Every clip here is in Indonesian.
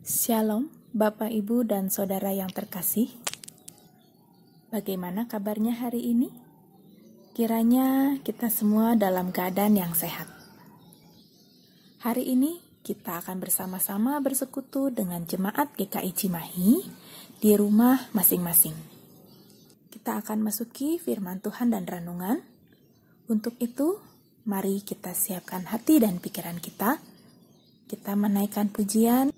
Shalom, Bapak, Ibu, dan Saudara yang terkasih. Bagaimana kabarnya hari ini? Kiranya kita semua dalam keadaan yang sehat. Hari ini kita akan bersama-sama bersekutu dengan jemaat GKI Cimahi di rumah masing-masing. Kita akan masuki firman Tuhan dan renungan. Untuk itu, mari kita siapkan hati dan pikiran kita. Kita menaikkan pujian.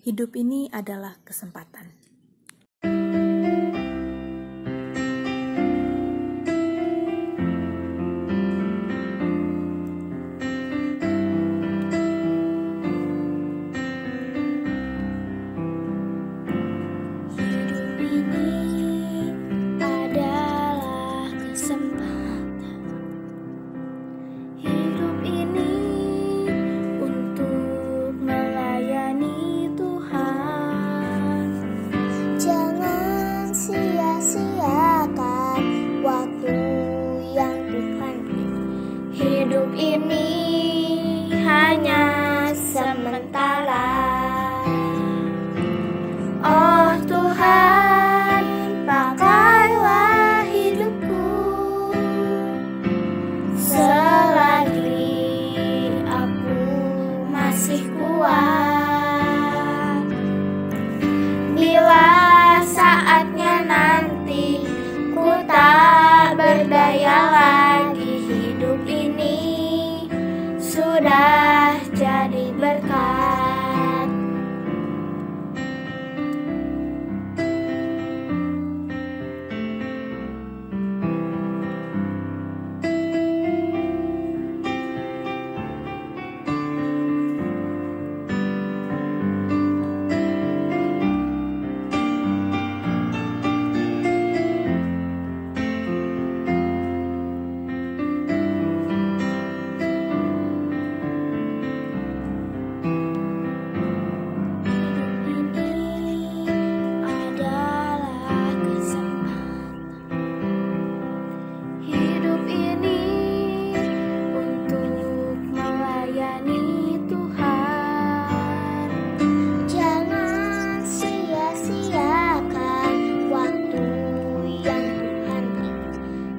Hidup ini adalah kesempatan. Hidup ini hanya sementara. Oh Tuhan, pakailah hidupku selagi aku masih kuat. Bila saatnya nanti ku tak berdaya lagi, hidup ini sudah jadi berkat.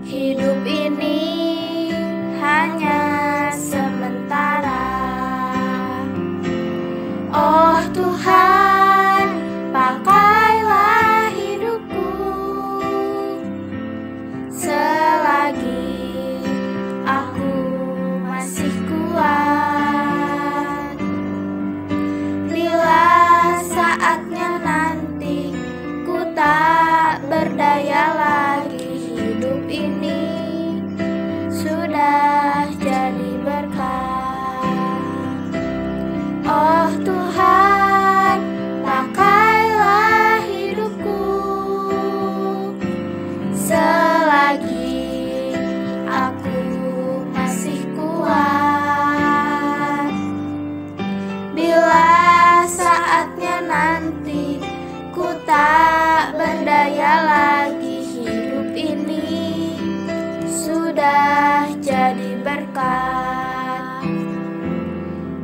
Hidup ini hanya sementara. Oh Tuhan, pakailah hidupku selagi aku masih kuat. Bila saatnya nanti ku tak berdaya lagi, hidup ini sudah jadi berkat. Oh Tuhan, pakailah hidupku selagi aku masih kuat. Bila saatnya nanti ku tak berdaya lagi, hidup ini sudah jadi berkat.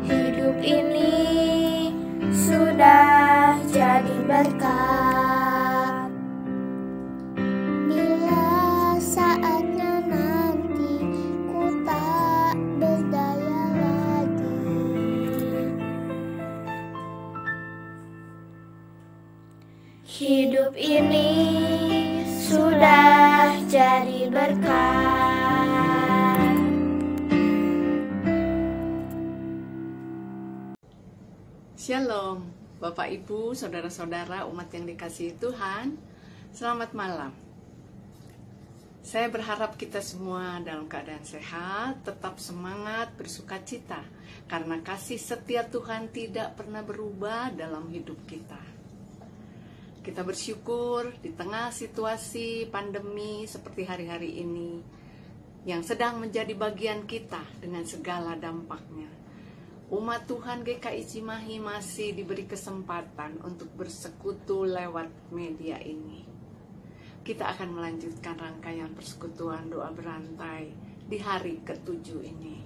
Hidup ini sudah jadi berkat. Bila saatnya nanti ku tak berdaya lagi, hidup ini sudah jadi berkat. Shalom, Bapak, Ibu, Saudara-saudara, umat yang dikasihi Tuhan. Selamat malam. Saya berharap kita semua dalam keadaan sehat, tetap semangat, bersukacita, karena kasih setia Tuhan tidak pernah berubah dalam hidup kita. Kita bersyukur di tengah situasi pandemi seperti hari-hari ini yang sedang menjadi bagian kita dengan segala dampaknya. Umat Tuhan GKI Cimahi masih diberi kesempatan untuk bersekutu lewat media ini. Kita akan melanjutkan rangkaian persekutuan doa berantai di hari ke-7 ini.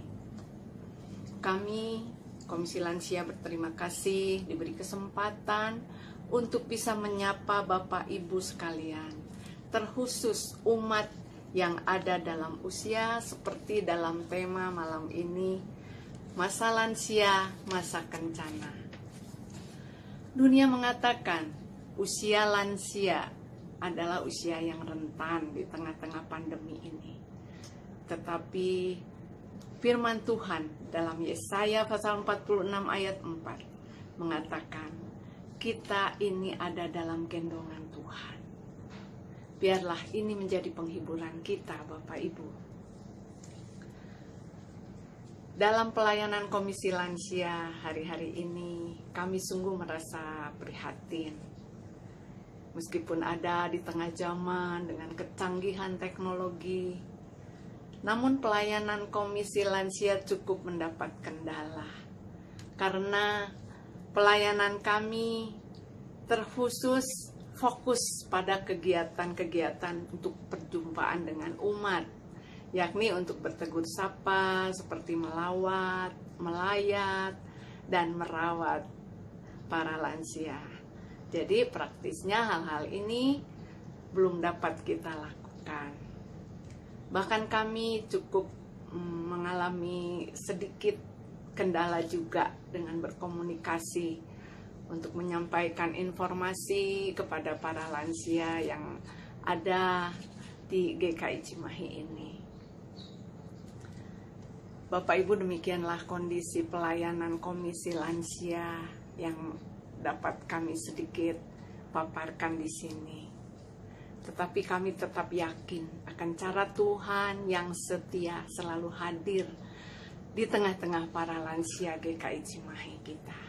Kami Komisi Lansia berterima kasih diberi kesempatan untuk bisa menyapa Bapak Ibu sekalian, terkhusus umat yang ada dalam usia seperti dalam tema malam ini, masa lansia, masa kencana. Dunia mengatakan usia lansia adalah usia yang rentan di tengah-tengah pandemi ini. Tetapi firman Tuhan dalam Yesaya pasal 46 ayat 4 mengatakan, kita ini ada dalam gendongan Tuhan. Biarlah ini menjadi penghiburan kita, Bapak Ibu. Dalam pelayanan Komisi Lansia hari-hari ini, kami sungguh merasa prihatin. Meskipun ada di tengah zaman dengan kecanggihan teknologi, namun pelayanan Komisi Lansia cukup mendapat kendala. Karena pelayanan kami terkhusus fokus pada kegiatan-kegiatan untuk perjumpaan dengan umat, yakni untuk bertegur sapa seperti melawat, melayat, dan merawat para lansia. Jadi praktisnya hal-hal ini belum dapat kita lakukan. Bahkan kami cukup mengalami sedikit kendala juga dengan berkomunikasi untuk menyampaikan informasi kepada para lansia yang ada di GKI Cimahi ini. Bapak Ibu, demikianlah kondisi pelayanan Komisi Lansia yang dapat kami sedikit paparkan di sini. Tetapi kami tetap yakin akan cara Tuhan yang setia selalu hadir di tengah-tengah para lansia GKI Cimahi kita.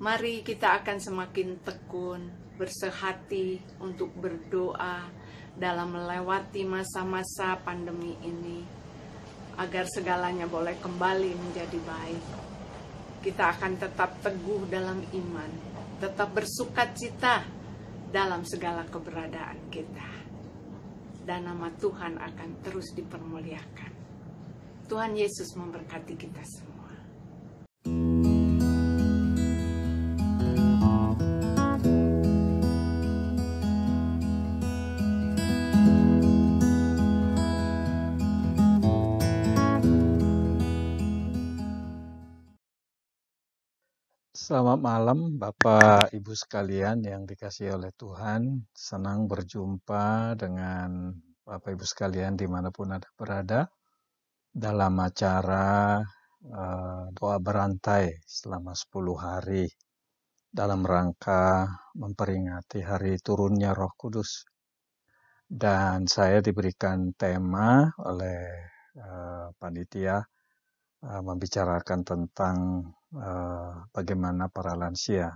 Mari kita akan semakin tekun, bersehati untuk berdoa dalam melewati masa-masa pandemi ini, agar segalanya boleh kembali menjadi baik. Kita akan tetap teguh dalam iman, tetap bersukacita dalam segala keberadaan kita. Dan nama Tuhan akan terus dipermuliakan. Tuhan Yesus memberkati kita semua. Selamat malam Bapak Ibu sekalian yang dikasihi oleh Tuhan. Senang berjumpa dengan Bapak Ibu sekalian dimanapun Anda berada dalam acara doa berantai selama 10 hari dalam rangka memperingati hari turunnya Roh Kudus. Dan saya diberikan tema oleh panitia membicarakan tentang bagaimana para lansia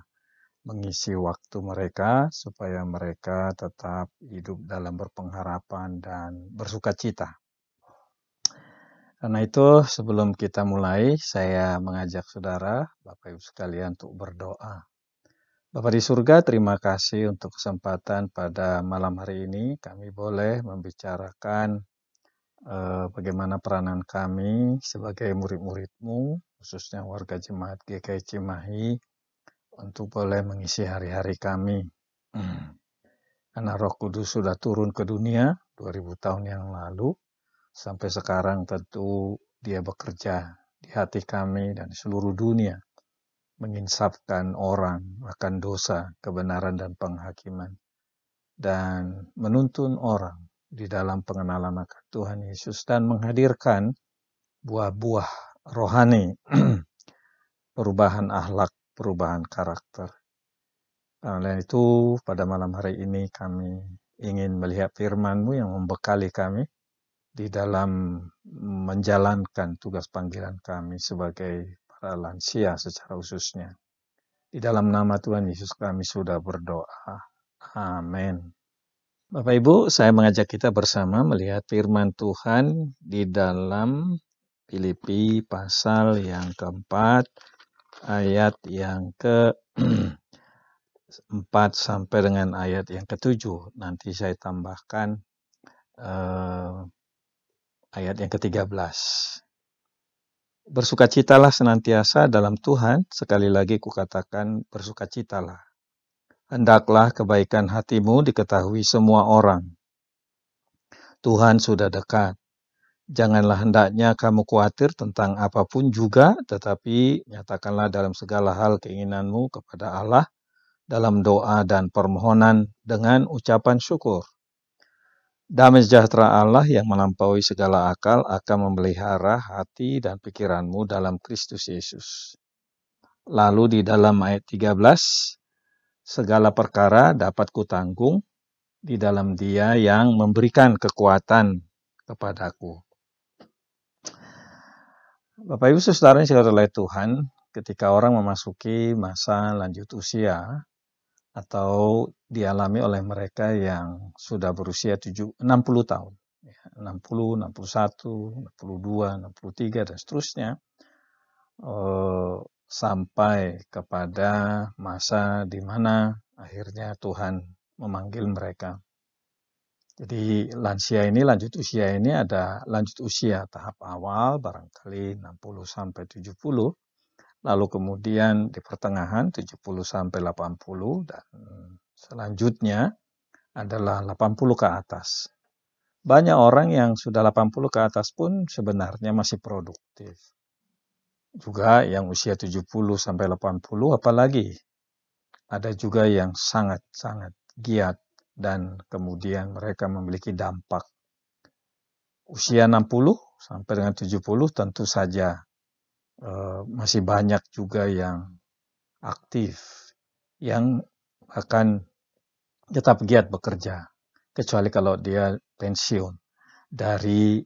mengisi waktu mereka supaya mereka tetap hidup dalam berpengharapan dan bersukacita. Karena itu sebelum kita mulai, saya mengajak saudara, Bapak Ibu sekalian untuk berdoa. Bapa di surga, terima kasih untuk kesempatan pada malam hari ini kami boleh membicarakan bagaimana peranan kami sebagai murid-murid-Mu, khususnya warga jemaat GKI Cimahi, untuk boleh mengisi hari-hari kami. Karena Roh Kudus sudah turun ke dunia 2000 tahun yang lalu, sampai sekarang tentu Dia bekerja di hati kami dan di seluruh dunia, menginsafkan orang akan dosa, kebenaran, dan penghakiman, dan menuntun orang di dalam pengenalan akan Tuhan Yesus dan menghadirkan buah-buah rohani, perubahan akhlak, perubahan karakter. Oleh itu, pada malam hari ini kami ingin melihat firman-Mu yang membekali kami di dalam menjalankan tugas panggilan kami sebagai para lansia secara khususnya. Di dalam nama Tuhan Yesus kami sudah berdoa. Amin. Bapak Ibu, saya mengajak kita bersama melihat firman Tuhan di dalam Filipi pasal yang keempat, ayat yang ke-4 sampai dengan ayat yang ke-7. Nanti saya tambahkan ayat yang ke-13. Bersukacitalah senantiasa dalam Tuhan, sekali lagi kukatakan bersukacitalah. Hendaklah kebaikan hatimu diketahui semua orang. Tuhan sudah dekat. Janganlah hendaknya kamu khawatir tentang apapun juga, tetapi nyatakanlah dalam segala hal keinginanmu kepada Allah dalam doa dan permohonan dengan ucapan syukur. Damai sejahtera Allah yang melampaui segala akal akan memelihara hati dan pikiranmu dalam Kristus Yesus. Lalu di dalam ayat 13, segala perkara dapat kutanggung di dalam Dia yang memberikan kekuatan kepadaku. Bapak Ibu Saudara yang dikasihi oleh Tuhan, ketika orang memasuki masa lanjut usia atau dialami oleh mereka yang sudah berusia 60 tahun, 60, 61, 62, 63 dan seterusnya, sampai kepada masa di mana akhirnya Tuhan memanggil mereka. Jadi lanjut usia ini ada lanjut usia tahap awal barangkali 60 sampai 70, lalu kemudian di pertengahan 70 sampai 80 dan selanjutnya adalah 80 ke atas. Banyak orang yang sudah 80 ke atas pun sebenarnya masih produktif. Juga yang usia 70 sampai 80 apalagi. Ada juga yang sangat-sangat giat dan kemudian mereka memiliki dampak. Usia 60 sampai dengan 70 tentu saja masih banyak juga yang aktif, yang akan tetap giat bekerja, kecuali kalau dia pensiun dari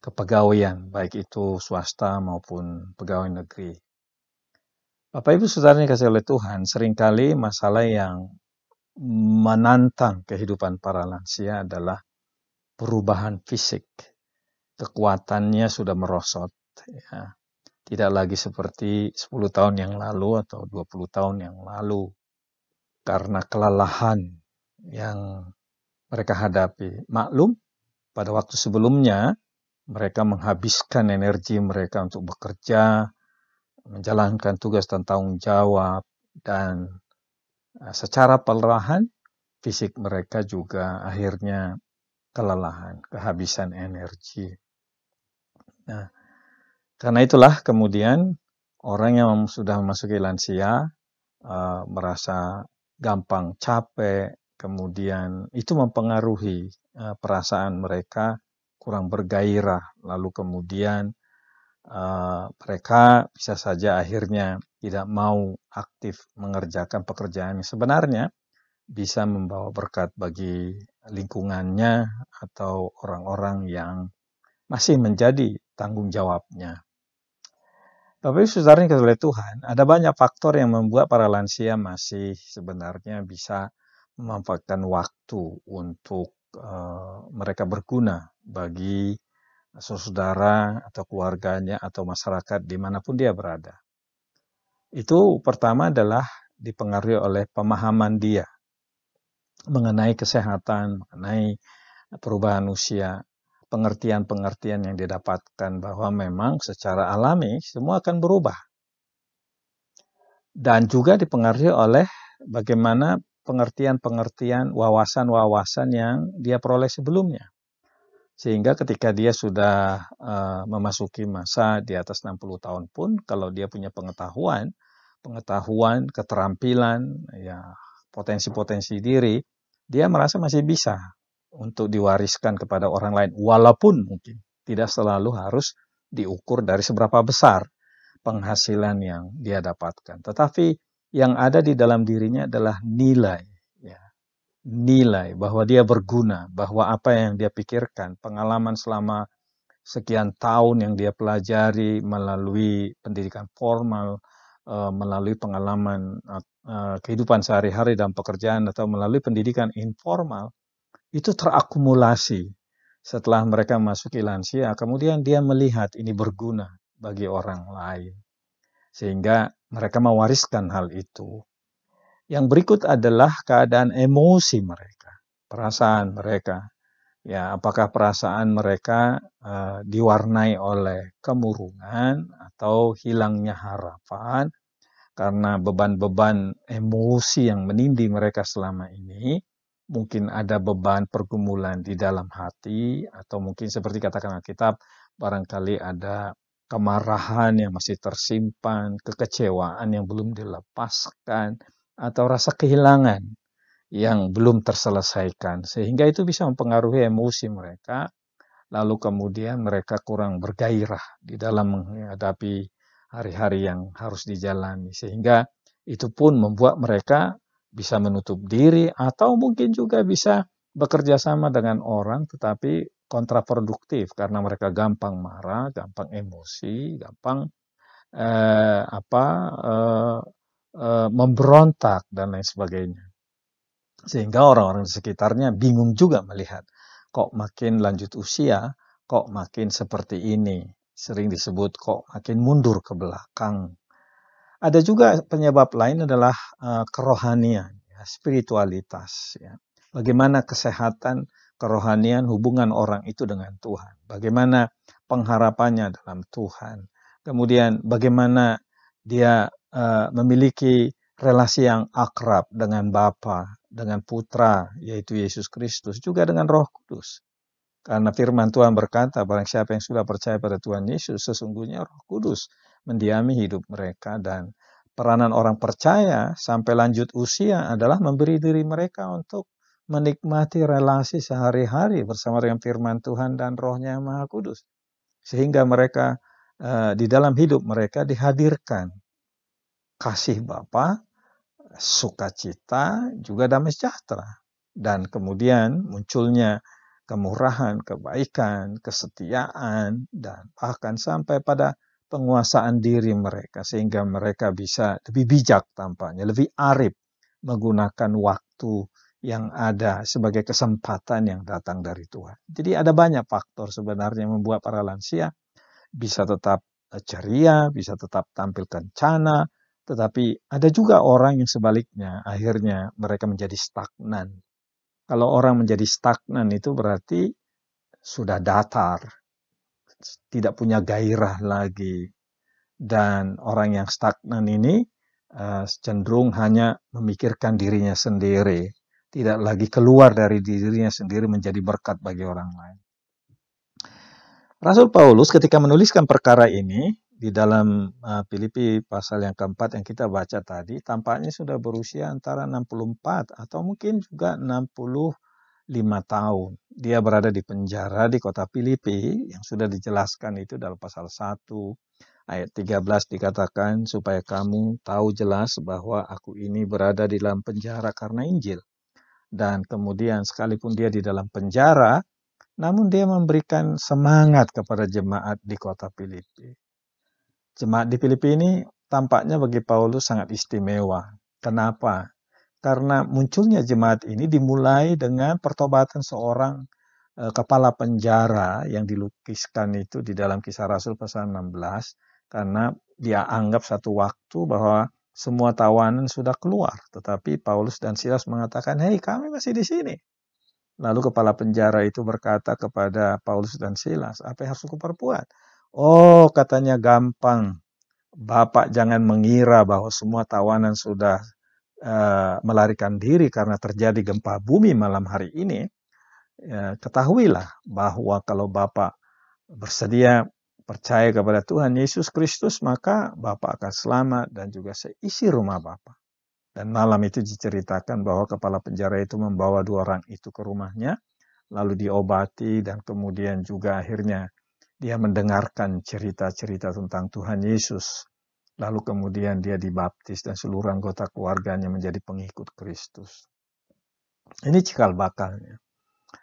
kepegawaian, baik itu swasta maupun pegawai negeri. Bapak Ibu Saudara yang dikasihi oleh Tuhan, seringkali masalah yang menantang kehidupan para lansia adalah perubahan fisik. Kekuatannya sudah merosot, ya. Tidak lagi seperti 10 tahun yang lalu atau 20 tahun yang lalu. Karena kelelahan yang mereka hadapi. Maklum, pada waktu sebelumnya, mereka menghabiskan energi mereka untuk bekerja, menjalankan tugas dan tanggung jawab, dan secara perlahan, fisik mereka juga akhirnya kelelahan, kehabisan energi. Nah, karena itulah kemudian orang yang sudah memasuki lansia merasa gampang capek, kemudian itu mempengaruhi perasaan mereka kurang bergairah, lalu kemudian mereka bisa saja akhirnya tidak mau aktif mengerjakan pekerjaan yang sebenarnya bisa membawa berkat bagi lingkungannya atau orang-orang yang masih menjadi tanggung jawabnya. Bapak Ibu Saudara yang dikasihi oleh Tuhan, ada banyak faktor yang membuat para lansia masih sebenarnya bisa memanfaatkan waktu untuk mereka berguna bagi saudara atau keluarganya atau masyarakat dimanapun dia berada. Itu pertama adalah dipengaruhi oleh pemahaman dia mengenai kesehatan, mengenai perubahan usia, pengertian-pengertian yang didapatkan bahwa memang secara alami semua akan berubah. Dan juga dipengaruhi oleh bagaimana pengertian-pengertian, wawasan-wawasan yang dia peroleh sebelumnya. Sehingga ketika dia sudah memasuki masa di atas 60 tahun pun, kalau dia punya pengetahuan, keterampilan, ya potensi-potensi diri, dia merasa masih bisa untuk diwariskan kepada orang lain, walaupun mungkin tidak selalu harus diukur dari seberapa besar penghasilan yang dia dapatkan. Tetapi yang ada di dalam dirinya adalah nilai, ya. Nilai bahwa dia berguna, bahwa apa yang dia pikirkan, pengalaman selama sekian tahun yang dia pelajari melalui pendidikan formal, melalui pengalaman kehidupan sehari-hari dalam pekerjaan atau melalui pendidikan informal, itu terakumulasi setelah mereka masuki lansia, kemudian dia melihat ini berguna bagi orang lain. Sehingga mereka mewariskan hal itu. Yang berikut adalah keadaan emosi mereka, perasaan mereka Ya, apakah perasaan mereka diwarnai oleh kemurungan atau hilangnya harapan karena beban-beban emosi yang menindih mereka selama ini? Mungkin ada beban pergumulan di dalam hati, atau mungkin seperti katakan Alkitab, barangkali ada kemarahan yang masih tersimpan, kekecewaan yang belum dilepaskan, atau rasa kehilangan yang belum terselesaikan, sehingga itu bisa mempengaruhi emosi mereka, lalu kemudian mereka kurang bergairah di dalam menghadapi hari-hari yang harus dijalani, sehingga itu pun membuat mereka bisa menutup diri atau mungkin juga bisa bekerja sama dengan orang tetapi kontraproduktif karena mereka gampang marah, gampang emosi, gampang memberontak dan lain sebagainya. Sehingga orang-orang di sekitarnya bingung juga melihat, kok makin lanjut usia, kok makin seperti ini. Sering disebut kok makin mundur ke belakang. Ada juga penyebab lain adalah kerohanian, ya, spiritualitas. Ya. Bagaimana kesehatan kerohanian hubungan orang itu dengan Tuhan. Bagaimana pengharapannya dalam Tuhan. Kemudian bagaimana dia memiliki relasi yang akrab dengan Bapa, dengan Putra, yaitu Yesus Kristus, juga dengan Roh Kudus. Karena firman Tuhan berkata, barang siapa yang sudah percaya pada Tuhan Yesus, sesungguhnya Roh Kudus mendiami hidup mereka, dan peranan orang percaya sampai lanjut usia adalah memberi diri mereka untuk menikmati relasi sehari-hari bersama dengan firman Tuhan dan Roh-Nya yang Maha Kudus. Sehingga mereka di dalam hidup mereka dihadirkan kasih Bapa, sukacita, juga damai sejahtera. Dan kemudian munculnya kemurahan, kebaikan, kesetiaan, dan bahkan sampai pada penguasaan diri mereka. Sehingga mereka bisa lebih bijak tampaknya, lebih arif menggunakan waktu yang ada sebagai kesempatan yang datang dari Tuhan. Jadi ada banyak faktor sebenarnya yang membuat para lansia bisa tetap ceria, bisa tetap tampil kencana, tetapi ada juga orang yang sebaliknya, akhirnya mereka menjadi stagnan. Kalau orang menjadi stagnan itu berarti sudah datar, tidak punya gairah lagi. Dan orang yang stagnan ini cenderung hanya memikirkan dirinya sendiri, tidak lagi keluar dari dirinya sendiri menjadi berkat bagi orang lain. Rasul Paulus ketika menuliskan perkara ini, di dalam Filipi pasal yang keempat yang kita baca tadi, tampaknya sudah berusia antara 64 atau mungkin juga 65 tahun. Dia berada di penjara di kota Filipi yang sudah dijelaskan itu dalam pasal 1 ayat 13 dikatakan, supaya kamu tahu jelas bahwa aku ini berada di dalam penjara karena Injil. Dan kemudian sekalipun dia di dalam penjara, namun dia memberikan semangat kepada jemaat di kota Filipi. Jemaat di Filipi ini tampaknya bagi Paulus sangat istimewa. Kenapa? Karena munculnya jemaat ini dimulai dengan pertobatan seorang kepala penjara yang dilukiskan itu di dalam Kisah Rasul pasal 16. Karena dia anggap satu waktu bahwa semua tawanan sudah keluar. Tetapi Paulus dan Silas mengatakan, hei kami masih di sini. Lalu kepala penjara itu berkata kepada Paulus dan Silas, apa yang harus aku perbuat? Oh, katanya gampang. Bapak jangan mengira bahwa semua tawanan sudah melarikan diri karena terjadi gempa bumi malam hari ini. Ketahuilah bahwa kalau Bapak bersedia percaya kepada Tuhan Yesus Kristus, maka Bapak akan selamat dan juga seisi rumah Bapak. Dan malam itu diceritakan bahwa kepala penjara itu membawa 2 orang itu ke rumahnya, lalu diobati, dan kemudian juga akhirnya dia mendengarkan cerita-cerita tentang Tuhan Yesus. Lalu kemudian dia dibaptis dan seluruh anggota keluarganya menjadi pengikut Kristus. Ini cikal bakalnya.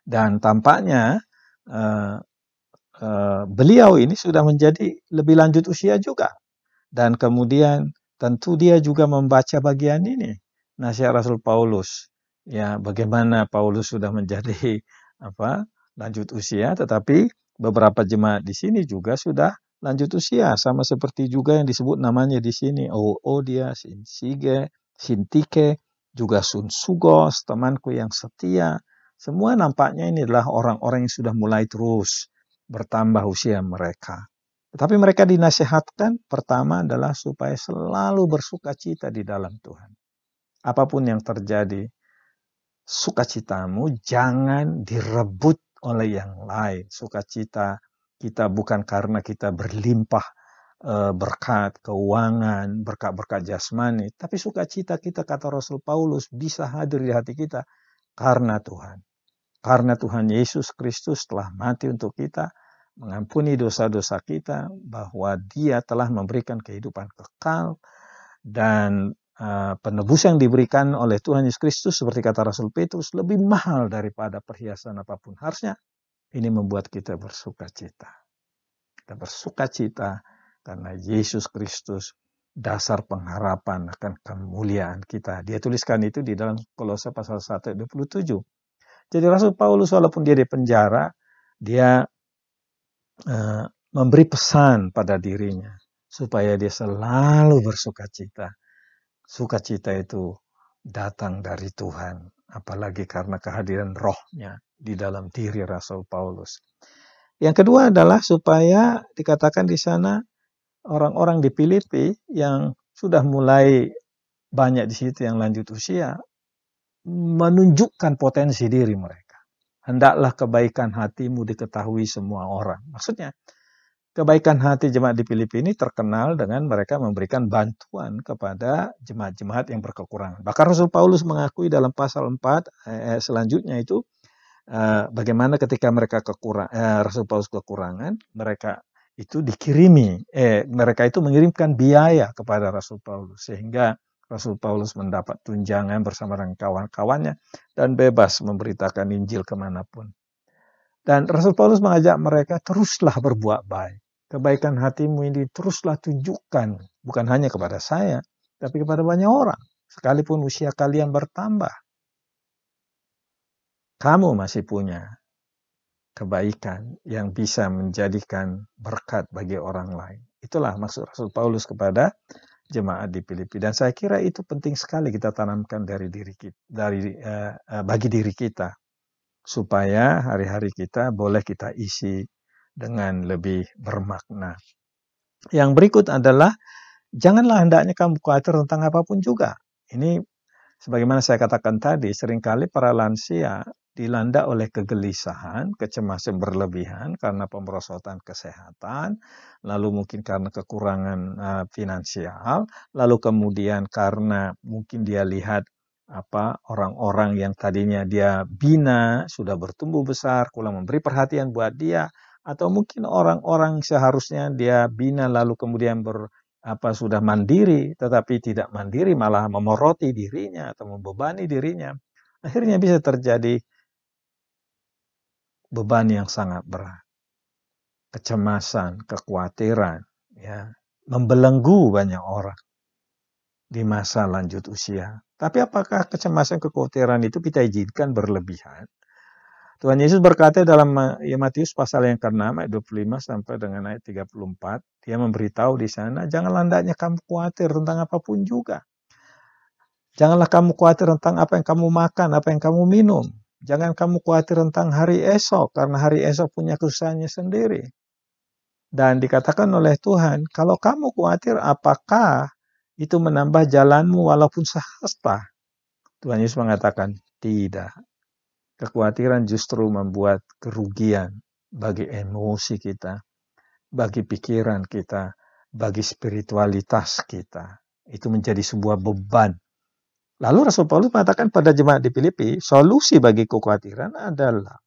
Dan tampaknya beliau ini sudah menjadi lebih lanjut usia juga. Dan kemudian tentu dia juga membaca bagian ini, nasihat Rasul Paulus. Ya, bagaimana Paulus sudah menjadi lanjut usia, tetapi beberapa jemaat di sini juga sudah lanjut usia, sama seperti juga yang disebut namanya di sini, Euodia, Sintige, juga Sunsugos, temanku yang setia, Semua nampaknya ini adalah orang-orang yang sudah mulai terus bertambah usia mereka. Tetapi mereka dinasihatkan pertama adalah supaya selalu bersukacita di dalam Tuhan. Apapun yang terjadi, sukacitamu jangan direbut oleh yang lain. Sukacita kita bukan karena kita berlimpah berkat keuangan, berkat-berkat jasmani, tapi sukacita kita, kata Rasul Paulus, bisa hadir di hati kita karena Tuhan. Karena Tuhan Yesus Kristus telah mati untuk kita, mengampuni dosa-dosa kita, bahwa Dia telah memberikan kehidupan kekal, dan penebus yang diberikan oleh Tuhan Yesus Kristus, seperti kata Rasul Petrus, lebih mahal daripada perhiasan apapun. Harusnya ini membuat kita bersukacita. Kita bersukacita karena Yesus Kristus dasar pengharapan akan kemuliaan kita. Dia tuliskan itu di dalam Kolose pasal 1 ayat 27. Jadi Rasul Paulus walaupun dia di penjara, dia memberi pesan pada dirinya supaya dia selalu bersukacita. Sukacita itu datang dari Tuhan, apalagi karena kehadiran Roh-Nya di dalam diri Rasul Paulus. Yang kedua adalah supaya dikatakan di sana orang-orang di Filipi yang sudah mulai banyak di situ yang lanjut usia, menunjukkan potensi diri mereka. Hendaklah kebaikan hatimu diketahui semua orang. Maksudnya, kebaikan hati jemaat di Filipi ini terkenal dengan mereka memberikan bantuan kepada jemaat-jemaat yang berkekurangan. Bahkan Rasul Paulus mengakui dalam pasal 4 selanjutnya itu, bagaimana ketika mereka Rasul Paulus kekurangan, mereka itu mereka itu mengirimkan biaya kepada Rasul Paulus, sehingga Rasul Paulus mendapat tunjangan bersama dengan kawan-kawannya dan bebas memberitakan Injil kemanapun. Dan Rasul Paulus mengajak mereka, teruslah berbuat baik. Kebaikan hatimu ini teruslah tunjukkan, bukan hanya kepada saya, tapi kepada banyak orang. Sekalipun usia kalian bertambah, kamu masih punya kebaikan yang bisa menjadikan berkat bagi orang lain. Itulah maksud Rasul Paulus kepada jemaat di Filipi. Dan saya kira itu penting sekali kita tanamkan bagi diri kita, supaya hari-hari kita boleh kita isi dengan lebih bermakna. Yang berikut adalah, janganlah hendaknya kamu khawatir tentang apapun juga. Ini sebagaimana saya katakan tadi, seringkali para lansia dilanda oleh kegelisahan, kecemasan berlebihan karena pemrosotan kesehatan, lalu mungkin karena kekurangan finansial, lalu kemudian karena mungkin dia lihat orang-orang yang tadinya dia bina sudah bertumbuh besar, kurang memberi perhatian buat dia, atau mungkin orang-orang seharusnya dia bina lalu kemudian sudah mandiri, tetapi tidak mandiri, malah memoroti dirinya atau membebani dirinya. Akhirnya bisa terjadi beban yang sangat berat, kecemasan, kekhawatiran, ya, membelenggu banyak orang di masa lanjut usia. Tapi apakah kecemasan, kekhawatiran itu kita izinkan berlebihan? Tuhan Yesus berkata dalam Matius pasal yang ke-6 ayat 25 sampai dengan ayat 34, dia memberitahu di sana, janganlah hendaknya kamu khawatir tentang apapun juga. Janganlah kamu khawatir tentang apa yang kamu makan, apa yang kamu minum. Jangan kamu khawatir tentang hari esok, karena hari esok punya kesusahannya sendiri. Dan dikatakan oleh Tuhan, kalau kamu khawatir, apakah itu menambah jalanmu walaupun sehasta? Tuhan Yesus mengatakan, tidak. Kekhawatiran justru membuat kerugian bagi emosi kita, bagi pikiran kita, bagi spiritualitas kita. Itu menjadi sebuah beban. Lalu Rasul Paulus mengatakan pada jemaat di Filipi, solusi bagi kekhawatiran adalah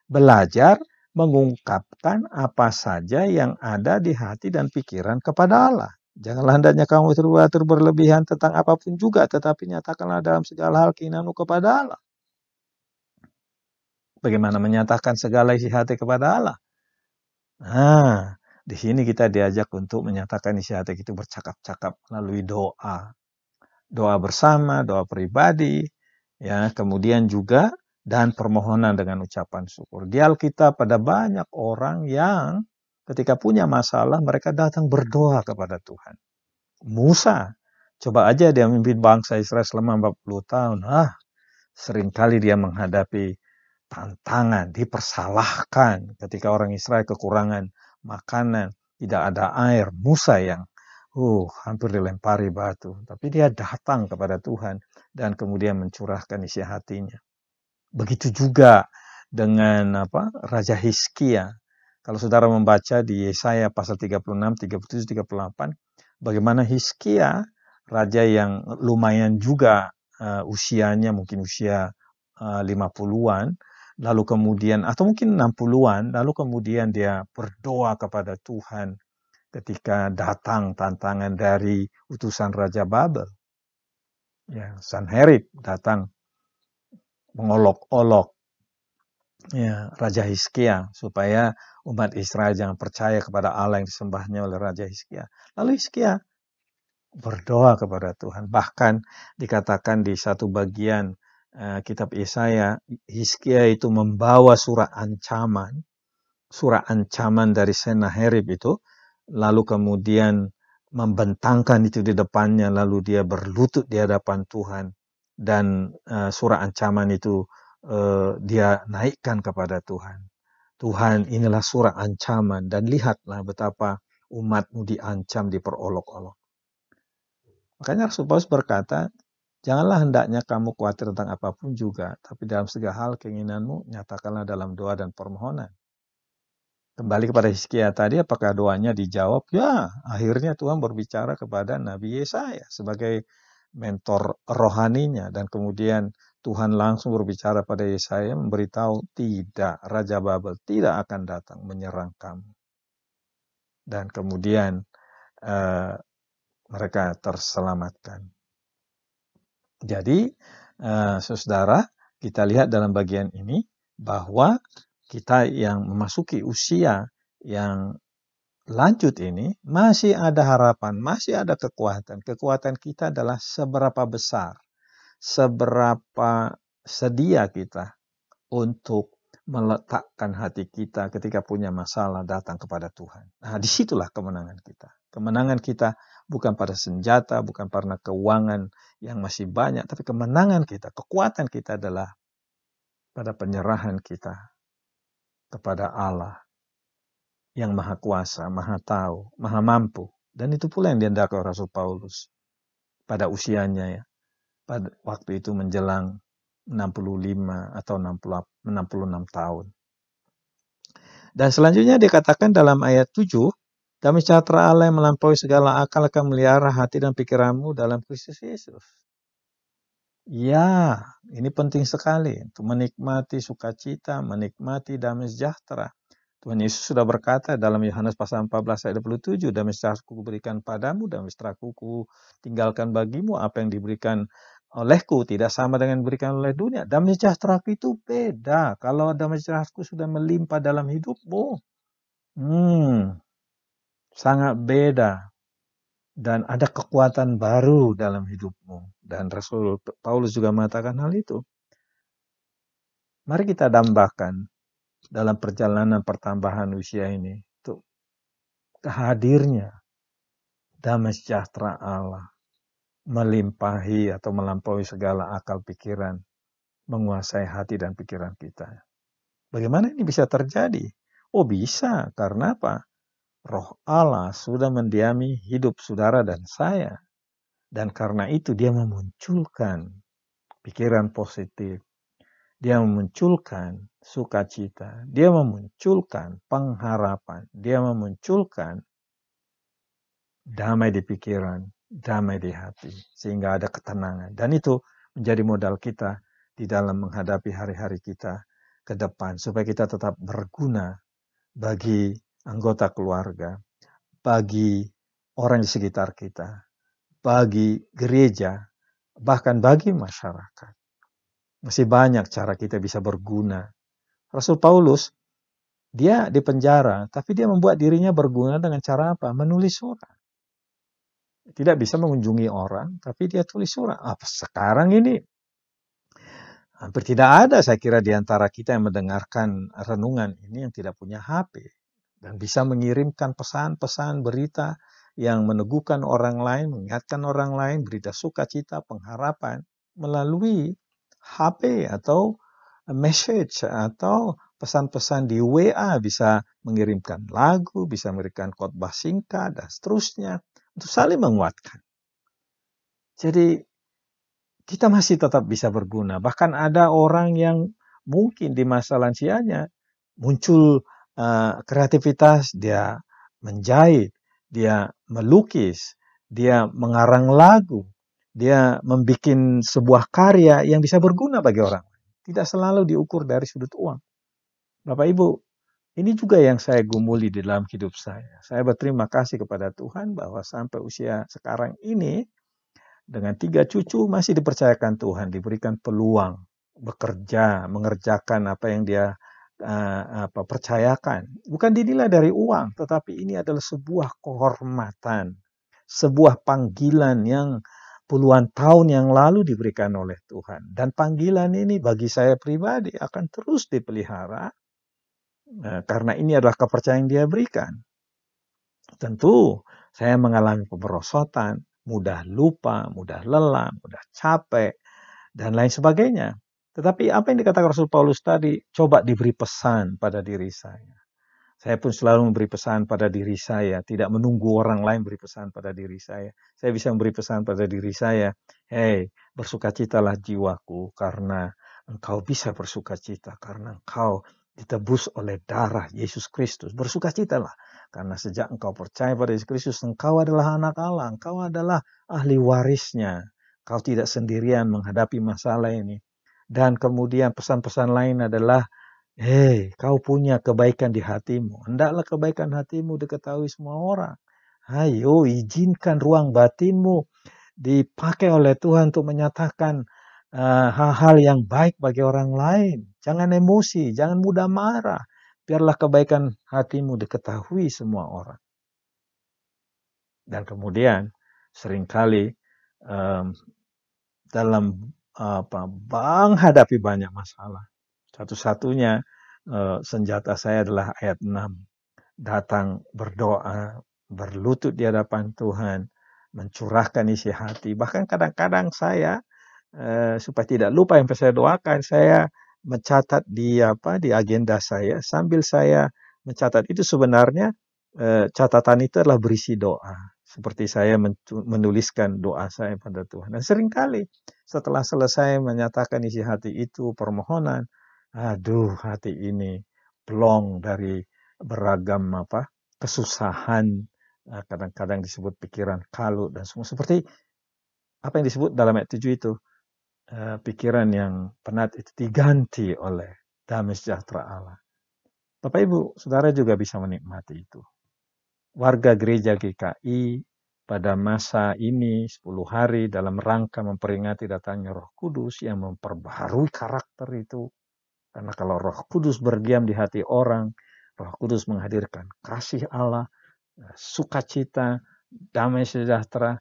belajar mengungkapkan apa saja yang ada di hati dan pikiran kepada Allah. Janganlah hendaknya kamu khawatir berlebihan tentang apapun juga, tetapi nyatakanlah dalam segala hal keinginanmu kepada Allah. Bagaimana menyatakan segala isi hati kepada Allah? Nah, di sini kita diajak untuk menyatakan isi hati itu bercakap-cakap melalui doa. Doa bersama, doa pribadi, ya, kemudian juga dan permohonan dengan ucapan syukur. Di Alkitab ada banyak orang yang ketika punya masalah mereka datang berdoa kepada Tuhan. Musa, coba aja dia memimpin bangsa Israel selama 40 tahun. Seringkali dia menghadapi tantangan, dipersalahkan ketika orang Israel kekurangan makanan, tidak ada air. Musa yang hampir dilempari batu, tapi dia datang kepada Tuhan dan kemudian mencurahkan isi hatinya. Begitu juga dengan Raja Hizkia. Kalau saudara membaca di Yesaya pasal 36, 37, 38, bagaimana Hizkia, raja yang lumayan juga usianya, mungkin usia 50-an, lalu kemudian, atau mungkin 60-an, lalu kemudian dia berdoa kepada Tuhan ketika datang tantangan dari utusan Raja Babel. Ya, Sanherib datang mengolok-olok Raja Hizkia supaya umat Israel jangan percaya kepada Allah yang disembahnya oleh Raja Hizkia. Lalu Hizkia berdoa kepada Tuhan. Bahkan dikatakan di satu bagian kitab Yesaya, Hizkia itu membawa surah ancaman dari Sennacherib itu, lalu kemudian membentangkan itu di depannya, lalu dia berlutut di hadapan Tuhan, dan surah ancaman itu dia naikkan kepada Tuhan. Tuhan, inilah surah ancaman, dan lihatlah betapa umatmu diancam, diperolok-olok. Makanya Rasul Paulus berkata, janganlah hendaknya kamu khawatir tentang apapun juga, tapi dalam segala hal keinginanmu nyatakanlah dalam doa dan permohonan. Kembali kepada Hizkia tadi, apakah doanya dijawab? Ya, akhirnya Tuhan berbicara kepada Nabi Yesaya sebagai mentor rohaninya, dan kemudian Tuhan langsung berbicara pada Yesaya memberitahu tidak, Raja Babel tidak akan datang menyerang kamu. Dan kemudian mereka terselamatkan. Jadi, saudara, kita lihat dalam bagian ini bahwa kita yang memasuki usia yang lanjut ini masih ada harapan, masih ada kekuatan. Kekuatan kita adalah seberapa besar, seberapa sedia kita untuk meletakkan hati kita ketika punya masalah datang kepada Tuhan. Nah, disitulah kemenangan kita. Kemenangan kita bukan pada senjata, bukan karena keuangan yang masih banyak, tapi kemenangan kita, kekuatan kita adalah pada penyerahan kita kepada Allah yang Maha Kuasa, Maha Tahu, Maha Mampu. Dan itu pula yang dihendaki Rasul Paulus pada usianya, ya. Pada waktu itu menjelang 65 atau 66 tahun. Dan selanjutnya dikatakan dalam ayat 7, damai sejahtera Allah yang melampaui segala akal akan melihara hati dan pikiranmu dalam Kristus Yesus. Ya, ini penting sekali untuk menikmati sukacita, menikmati damai sejahtera. Tuhan Yesus sudah berkata dalam Yohanes pasal 14 ayat 27, damai sejahtera ku berikan padamu, damai sejahtera ku tinggalkan bagimu, apa yang diberikan olehku tidak sama dengan diberikan oleh dunia. Damai sejahtera itu beda. Kalau damai sejahtera sudah melimpah dalam hidupmu, sangat beda. Dan ada kekuatan baru dalam hidupmu. Dan Rasul Paulus juga mengatakan hal itu. Mari kita dambakan dalam perjalanan pertambahan usia ini untuk hadirnya damai sejahtera Allah melimpahi atau melampaui segala akal pikiran, menguasai hati dan pikiran kita. Bagaimana ini bisa terjadi? Oh, bisa. Karena apa? Roh Allah sudah mendiami hidup saudara dan saya. Dan karena itu dia memunculkan pikiran positif. Dia memunculkan sukacita. Dia memunculkan pengharapan. Dia memunculkan damai di pikiran, damai di hati. Sehingga ada ketenangan. Dan itu menjadi modal kita di dalam menghadapi hari-hari kita ke depan. Supaya kita tetap berguna bagi anggota keluarga, bagi orang di sekitar kita, bagi gereja, bahkan bagi masyarakat. Masih banyak cara kita bisa berguna. Rasul Paulus, dia di penjara, tapi dia membuat dirinya berguna dengan cara apa? Menulis surat. Tidak bisa mengunjungi orang, tapi dia tulis surat. Sekarang ini hampir tidak ada, saya kira, di antara kita yang mendengarkan renungan ini yang tidak punya HP. Dan bisa mengirimkan pesan-pesan berita yang meneguhkan orang lain, mengingatkan orang lain, berita sukacita, pengharapan, melalui HP atau message atau pesan-pesan di WA, bisa mengirimkan lagu, bisa memberikan khotbah singkat, dan seterusnya, untuk saling menguatkan. Jadi, kita masih tetap bisa berguna. Bahkan ada orang yang mungkin di masa lansianya muncul kreativitas, dia menjahit, dia melukis, dia mengarang lagu, dia membuat sebuah karya yang bisa berguna bagi orang. Tidak selalu diukur dari sudut uang. Bapak Ibu, ini juga yang saya gumuli di dalam hidup saya. Saya berterima kasih kepada Tuhan bahwa sampai usia sekarang ini, dengan 3 cucu masih dipercayakan Tuhan, diberikan peluang bekerja, mengerjakan apa yang dia percayakan. Bukan dinilai dari uang, tetapi ini adalah sebuah kehormatan, sebuah panggilan yang puluhan tahun yang lalu diberikan oleh Tuhan. Dan panggilan ini bagi saya pribadi akan terus dipelihara, karena ini adalah kepercayaan yang dia berikan. Tentu saya mengalami pemerosotan, mudah lupa, mudah lelah, mudah capek, dan lain sebagainya. Tetapi apa yang dikatakan Rasul Paulus tadi, coba diberi pesan pada diri saya. Saya pun selalu memberi pesan pada diri saya, tidak menunggu orang lain beri pesan pada diri saya. Saya bisa memberi pesan pada diri saya, hei, bersukacitalah jiwaku, karena engkau bisa bersukacita, karena engkau ditebus oleh darah Yesus Kristus. Bersukacitalah, karena sejak engkau percaya pada Yesus Kristus, engkau adalah anak Allah, engkau adalah ahli warisnya. Kau tidak sendirian menghadapi masalah ini. Dan kemudian pesan-pesan lain adalah, hei, kau punya kebaikan di hatimu. Hendaklah kebaikan hatimu diketahui semua orang. Ayo, izinkan ruang batinmu dipakai oleh Tuhan untuk menyatakan hal-hal yang baik bagi orang lain. Jangan emosi, jangan mudah marah. Biarlah kebaikan hatimu diketahui semua orang. Dan kemudian seringkali dalam menghadapi banyak masalah, satu-satunya senjata saya adalah ayat 6. Datang berdoa, berlutut di hadapan Tuhan, mencurahkan isi hati. Bahkan kadang-kadang saya, supaya tidak lupa yang saya doakan, saya mencatat di agenda saya. Sambil saya mencatat itu, sebenarnya catatan itu adalah berisi doa. Seperti saya menuliskan doa saya pada Tuhan. Dan seringkali setelah selesai menyatakan isi hati itu, permohonan, aduh, hati ini plong dari beragam kesusahan, kadang-kadang disebut pikiran kalut dan semua, seperti apa yang disebut dalam ayat 7 itu, pikiran yang penat itu diganti oleh damai sejahtera Allah. Bapak Ibu, saudara juga bisa menikmati itu. Warga gereja GKI pada masa ini 10 hari dalam rangka memperingati datangnya Roh Kudus yang memperbaharui karakter itu. Karena kalau Roh Kudus berdiam di hati orang, Roh Kudus menghadirkan kasih Allah, sukacita, damai sejahtera,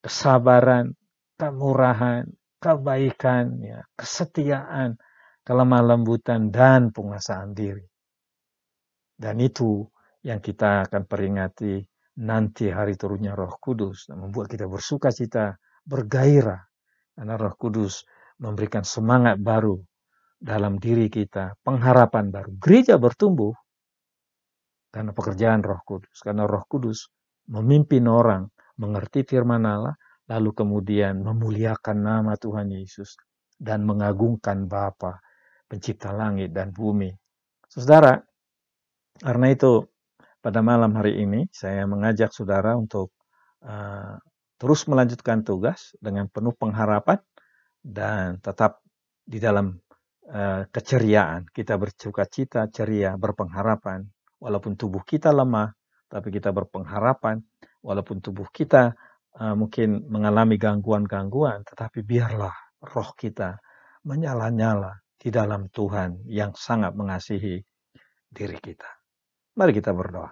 kesabaran, kemurahan, kebaikan, kesetiaan, kelemah lembutan, dan penguasaan diri. Dan itu yang kita akan peringati nanti hari turunnya Roh Kudus, dan membuat kita bersukacita, bergairah, karena Roh Kudus memberikan semangat baru dalam diri kita, pengharapan baru. Gereja bertumbuh karena pekerjaan Roh Kudus, karena Roh Kudus memimpin orang mengerti firman Allah, lalu kemudian memuliakan nama Tuhan Yesus dan mengagungkan Bapa, pencipta langit dan bumi. Saudara, karena itu pada malam hari ini saya mengajak saudara untuk terus melanjutkan tugas dengan penuh pengharapan dan tetap di dalam keceriaan. Kita bersukacita, ceria, berpengharapan. Walaupun tubuh kita lemah, tapi kita berpengharapan. Walaupun tubuh kita mungkin mengalami gangguan-gangguan, tetapi biarlah roh kita menyala-nyala di dalam Tuhan yang sangat mengasihi diri kita. Mari kita berdoa.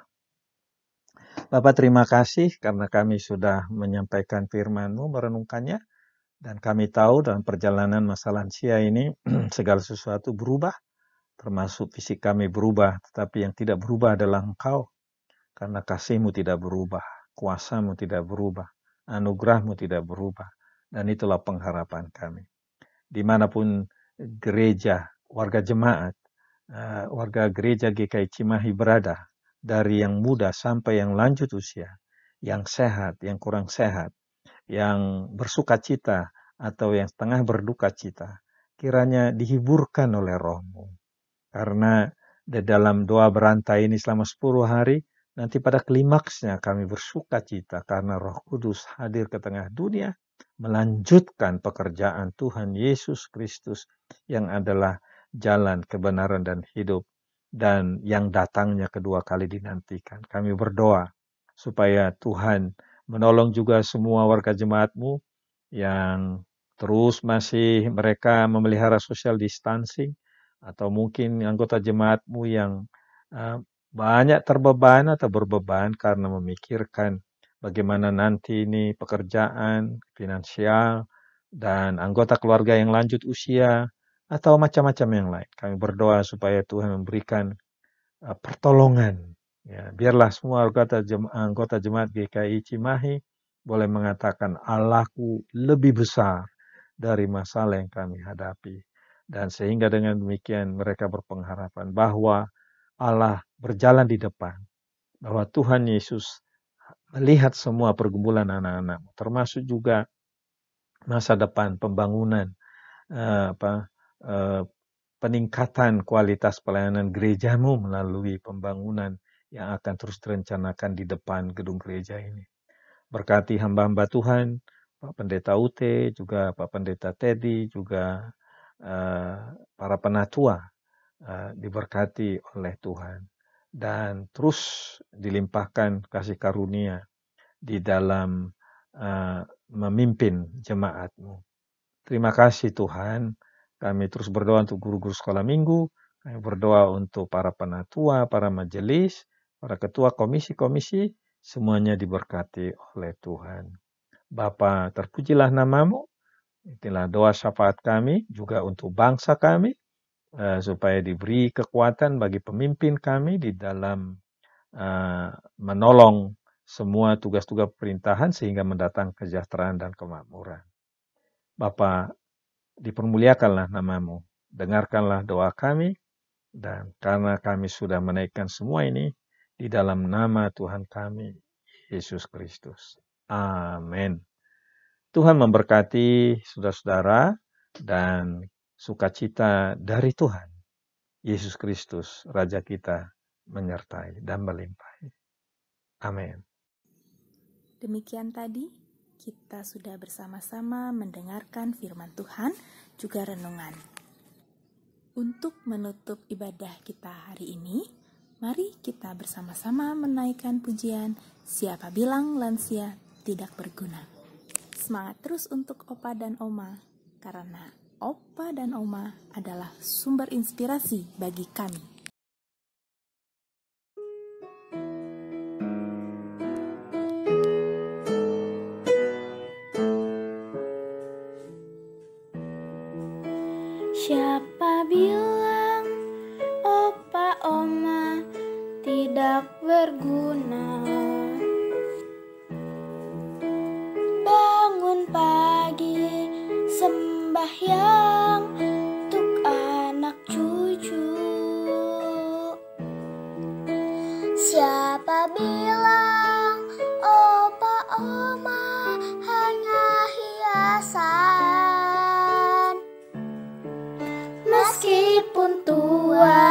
Bapak, terima kasih karena kami sudah menyampaikan firman-Mu, merenungkannya. Dan kami tahu dalam perjalanan masa lansia ini segala sesuatu berubah, termasuk fisik kami berubah, tetapi yang tidak berubah adalah Engkau. Karena kasih-Mu tidak berubah, kuasa-Mu tidak berubah, anugerah-Mu tidak berubah. Dan itulah pengharapan kami. Dimanapun gereja warga jemaat, warga gereja GKI Cimahi berada, dari yang muda sampai yang lanjut usia, yang sehat, yang kurang sehat, yang bersuka cita atau yang setengah berduka cita, kiranya dihiburkan oleh Roh-Mu. Karena di dalam doa berantai ini selama 10 hari, nanti pada klimaksnya kami bersuka cita karena Roh Kudus hadir ke tengah dunia, melanjutkan pekerjaan Tuhan Yesus Kristus yang adalah jalan, kebenaran, dan hidup, dan yang datangnya kedua kali dinantikan. Kami berdoa supaya Tuhan menolong juga semua warga jemaat-Mu yang terus masih mereka memelihara social distancing, atau mungkin anggota jemaat-Mu yang banyak terbeban atau berbeban karena memikirkan bagaimana nanti ini pekerjaan, finansial, dan anggota keluarga yang lanjut usia, atau macam-macam yang lain. Kami berdoa supaya Tuhan memberikan pertolongan. Ya, biarlah semua anggota jemaat GKI Cimahi boleh mengatakan, Allahku lebih besar dari masalah yang kami hadapi. Dan sehingga dengan demikian mereka berpengharapan bahwa Allah berjalan di depan, bahwa Tuhan Yesus melihat semua pergumulan anak-anak, termasuk juga masa depan pembangunan, peningkatan kualitas pelayanan gereja-Mu melalui pembangunan yang akan terus direncanakan di depan gedung gereja ini. Berkati hamba-hamba Tuhan, Pak Pendeta Ute, juga Pak Pendeta Teddy, juga para penatua, diberkati oleh Tuhan. Dan terus dilimpahkan kasih karunia di dalam memimpin jemaat-Mu. Terima kasih Tuhan. Kami terus berdoa untuk guru-guru sekolah minggu, kami berdoa untuk para penatua, para majelis, para ketua komisi-komisi, semuanya diberkati oleh Tuhan. Bapa, terpujilah nama-Mu. Itulah doa syafaat kami, juga untuk bangsa kami, supaya diberi kekuatan bagi pemimpin kami di dalam menolong semua tugas-tugas pemerintahan sehingga mendatangkan kesejahteraan dan kemakmuran. Bapa, dipermuliakanlah nama-Mu, dengarkanlah doa kami, dan karena kami sudah menaikkan semua ini di dalam nama Tuhan kami, Yesus Kristus. Amin. Tuhan memberkati saudara-saudara dan sukacita dari Tuhan Yesus Kristus, Raja kita, menyertai dan melimpahi. Amin. Demikian tadi kita sudah bersama-sama mendengarkan firman Tuhan, juga renungan. Untuk menutup ibadah kita hari ini, mari kita bersama-sama menaikkan pujian Siapa Bilang Lansia Tidak Berguna. Semangat terus untuk Opa dan Oma, karena Opa dan Oma adalah sumber inspirasi bagi kami. Siapa bilang opa oma tidak berguna? Bangun pagi sembahyang untuk anak cucu. Siapa bilang opa oma hanya hiasan? Meskipun tua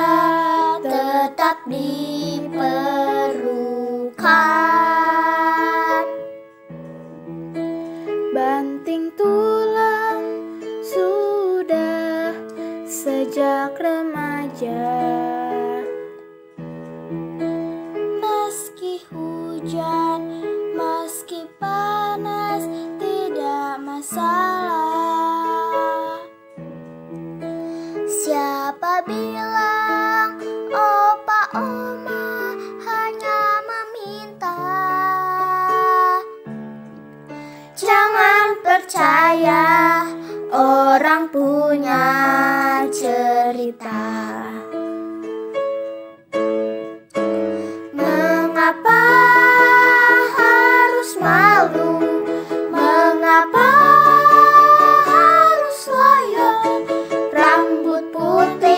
tetap diperlukan. Banting tulang sudah sejak remaja. Meski hujan, meski panas, tidak masalah. Siapa bilang opa oma hanya meminta? Jangan percaya orang punya cerita. Mengapa harus malu? Mengapa harus loyo? Rambut putih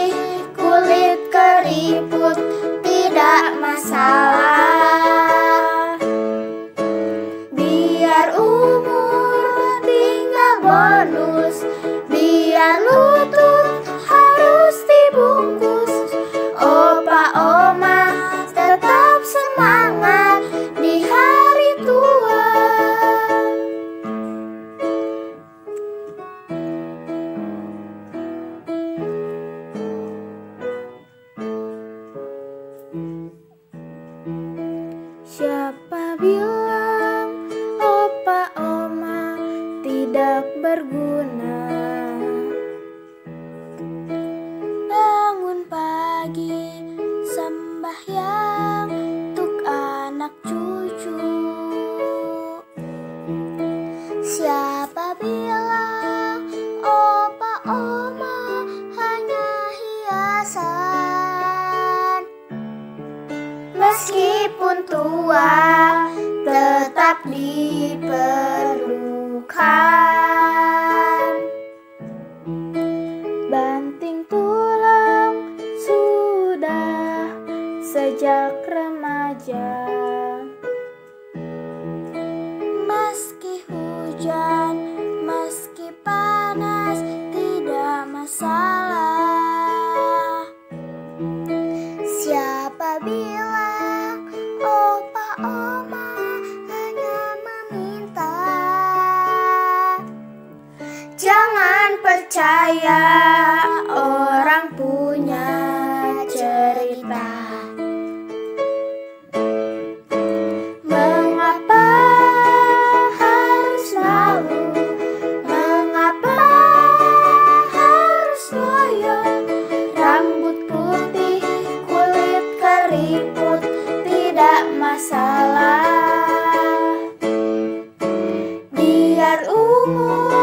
biar lutut harus dibungkus. Opa oma tetap semangat di hari tua. Siapa bilang opa oma tidak berguna? Bangun pagi sembahyang untuk anak cucu. Siapa bilang opa oma hanya hiasan? Meskipun tua tetap diperlukan. Banting tulang sudah sejak remaja. Meski hujan, meski panas, tidak masalah. Siapa bilang opa oma hanya meminta? Jangan percaya orang punya cerita. Mengapa harus malu? Mengapa harus loyo? Rambut putih, kulit keriput, tidak masalah. Biar umur